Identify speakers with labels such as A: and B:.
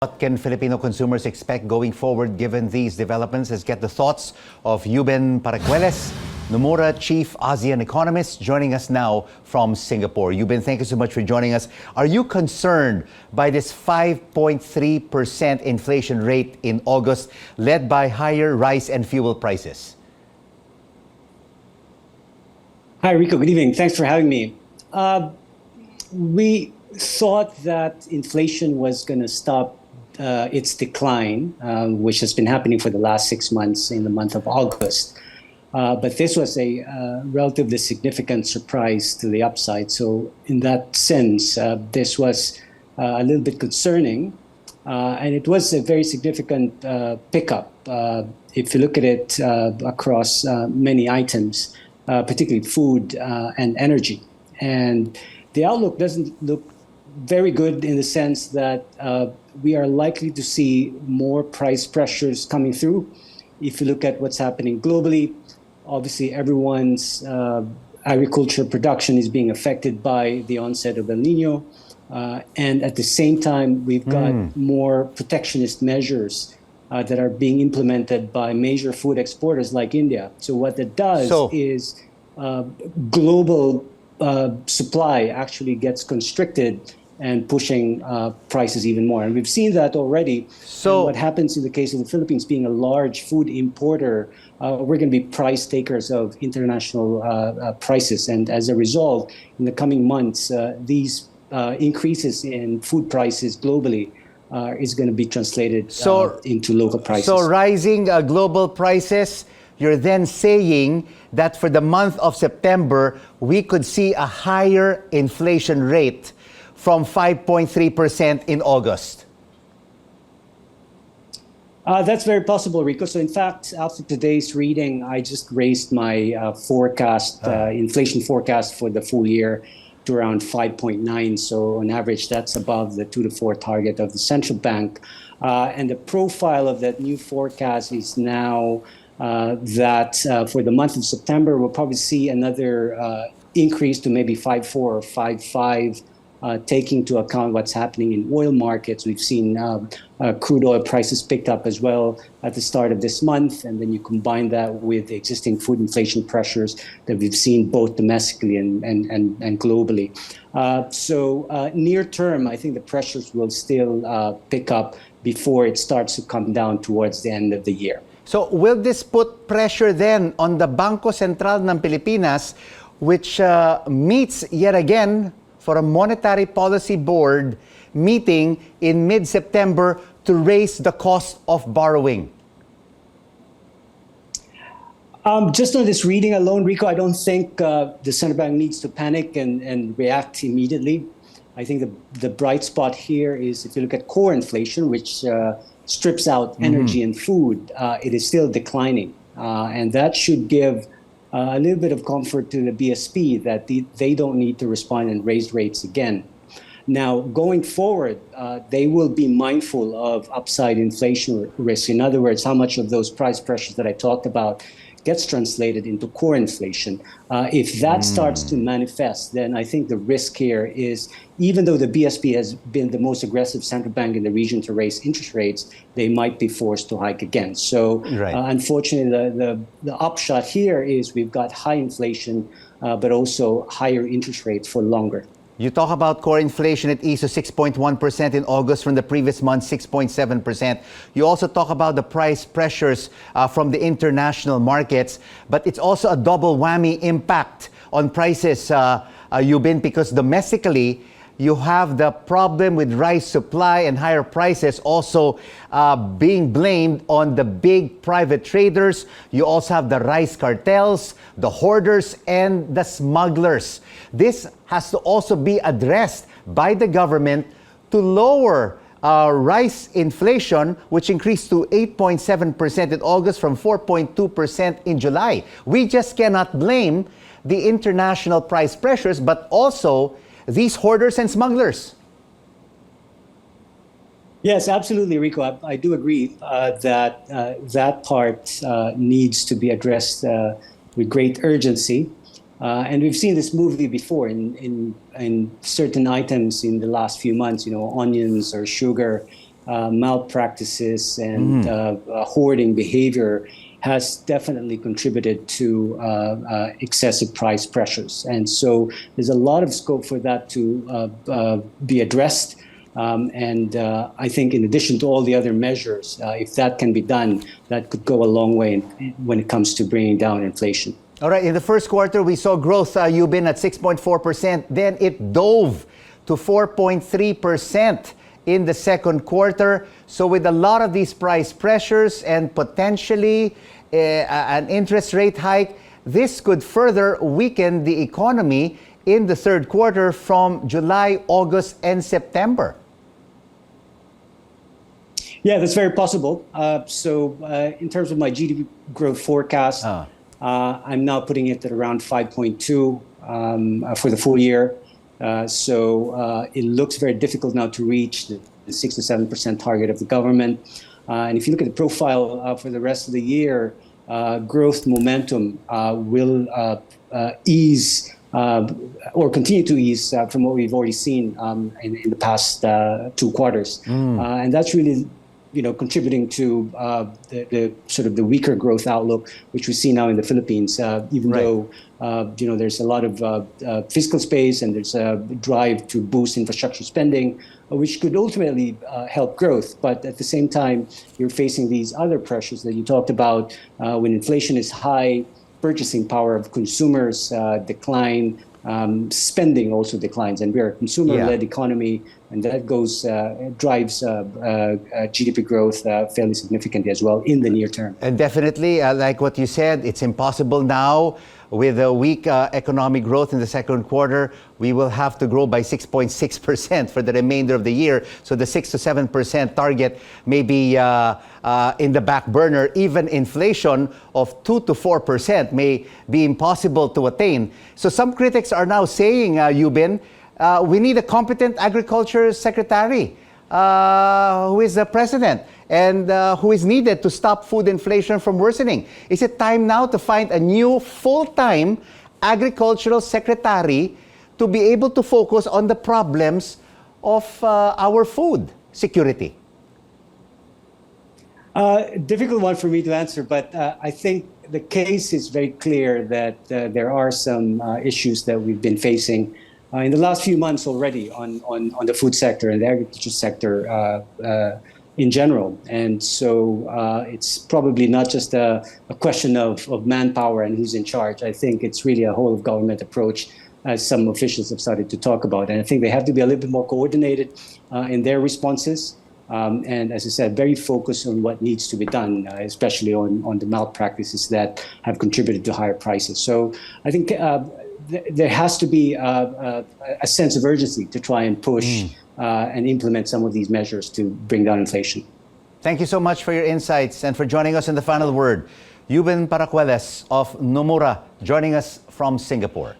A: What can Filipino consumers expect going forward given these developments? Let's get the thoughts of Euben Paracuelles, Nomura Chief ASEAN Economist, joining us now from Singapore. Euben, thank you so much for joining us. Are you concerned by this 5.3% inflation rate in August, led by higher rice and fuel prices?
B: Hi, Rico. Good evening. Thanks for having me. We thought that inflation was going to stop its decline, which has been happening for the last 6 months in the month of August. But this was a relatively significant surprise to the upside. So in that sense, this was a little bit concerning. And it was a very significant pickup. If you look at it across many items, particularly food and energy. And the outlook doesn't look very good in the sense that we are likely to see more price pressures coming through. If you look at what's happening globally, obviously everyone's agriculture production is being affected by the onset of El Nino. And at the same time, we've got more protectionist measures that are being implemented by major food exporters like India. So what that does is global supply actually gets constricted and pushing prices even more. And we've seen that already. So what happens in the case of the Philippines being a large food importer, we're going to be price takers of international prices. And as a result, in the coming months, these increases in food prices globally is going to be translated into local prices.
A: So rising global prices, you're then saying that for the month of September, we could see a higher inflation rate from 5.3% in August.
B: That's very possible, Rico. So in fact, after today's reading, I just raised my forecast, inflation forecast for the full year to around 5.9. So on average, that's above the 2 to 4 target of the central bank. And the profile of that new forecast is now that for the month of September, we'll probably see another increase to maybe 5.4 or 5.5, taking into account what's happening in oil markets. We've seen crude oil prices picked up as well at the start of this month, and then you combine that with the existing food inflation pressures that we've seen both domestically and globally. So near term, I think the pressures will still pick up before it starts to come down towards the end of the year.
A: So will this put pressure then on the Bangko Sentral ng Pilipinas, which meets yet again for a monetary policy board meeting in mid-September to raise the cost of borrowing?
B: Just on this reading alone, Rico, I don't think the central bank needs to panic and react immediately. I think the bright spot here is if you look at core inflation, which strips out energy and food, it is still declining. And that should give a little bit of comfort to the BSP that they don't need to respond and raise rates again. Now, going forward, they will be mindful of upside inflation risk. In other words, how much of those price pressures that I talked about gets translated into core inflation. If that starts to manifest, then I think the risk here is, even though the BSP has been the most aggressive central bank in the region to raise interest rates, they might be forced to hike again. So unfortunately, the upshot here is we've got high inflation, but also higher interest rates for longer.
A: You talk about core inflation, it eased to 6.1% in August from the previous month, 6.7%. You also talk about the price pressures from the international markets, but it's also a double whammy impact on prices, Euben, because domestically, you have the problem with rice supply and higher prices also being blamed on the big private traders. You also have the rice cartels, the hoarders, and the smugglers. This has to also be addressed by the government to lower rice inflation, which increased to 8.7% in August from 4.2% in July. We just cannot blame the international price pressures, but also these hoarders and smugglers.
B: Yes, absolutely, Rico. I do agree that that part needs to be addressed with great urgency. And we've seen this movie before in certain items in the last few months, onions or sugar. malpractices and hoarding behavior has definitely contributed to excessive price pressures. And so there's a lot of scope for that to be addressed. I think in addition to all the other measures, if that can be done, that could go a long way when it comes to bringing down inflation.
A: All right, in the first quarter, we saw growth, Euben, at 6.4%. Then it dove to 4.3% in the second quarter. So with a lot of these price pressures and potentially an interest rate hike, this could further weaken the economy in the third quarter from July, August, and September.
B: Yeah, that's very possible. In terms of my GDP growth forecast, I'm now putting it at around 5.2 for the full year. It looks very difficult now to reach the 6 to 7% target of the government. And if you look at the profile for the rest of the year, growth momentum will ease or continue to ease from what we've already seen in the past 2 quarters. And that's really contributing to the sort of the weaker growth outlook, which we see now in the Philippines, even though there's a lot of fiscal space and there's a drive to boost infrastructure spending, which could ultimately help growth. But at the same time, you're facing these other pressures that you talked about. When inflation is high, purchasing power of consumers decline, spending also declines, and we are a consumer-led economy, and that drives GDP growth fairly significantly as well in the near term.
A: And definitely, like what you said, it's impossible now with a weak economic growth in the second quarter. We will have to grow by 6.6% for the remainder of the year. So the 6 to 7% target may be in the back burner. Even inflation of 2 to 4% may be impossible to attain. So some critics are now saying, Euben, we need a competent agriculture secretary who is the president and who is needed to stop food inflation from worsening. Is it time now to find a new full-time agricultural secretary to be able to focus on the problems of our food security?
B: Difficult one for me to answer, but I think the case is very clear that there are some issues that we've been facing in the last few months already on the food sector and the agriculture sector in general. And so it's probably not just a question of manpower and who's in charge. I think it's really a whole of government approach, as some officials have started to talk about. And I think they have to be a little bit more coordinated in their responses. And as I said, very focused on what needs to be done, especially on the malpractices that have contributed to higher prices. So I think there has to be a sense of urgency to try and push and implement some of these measures to bring down inflation.
A: Thank you so much for your insights and for joining us in The Final Word. Euben Paracuelles of Nomura joining us from Singapore.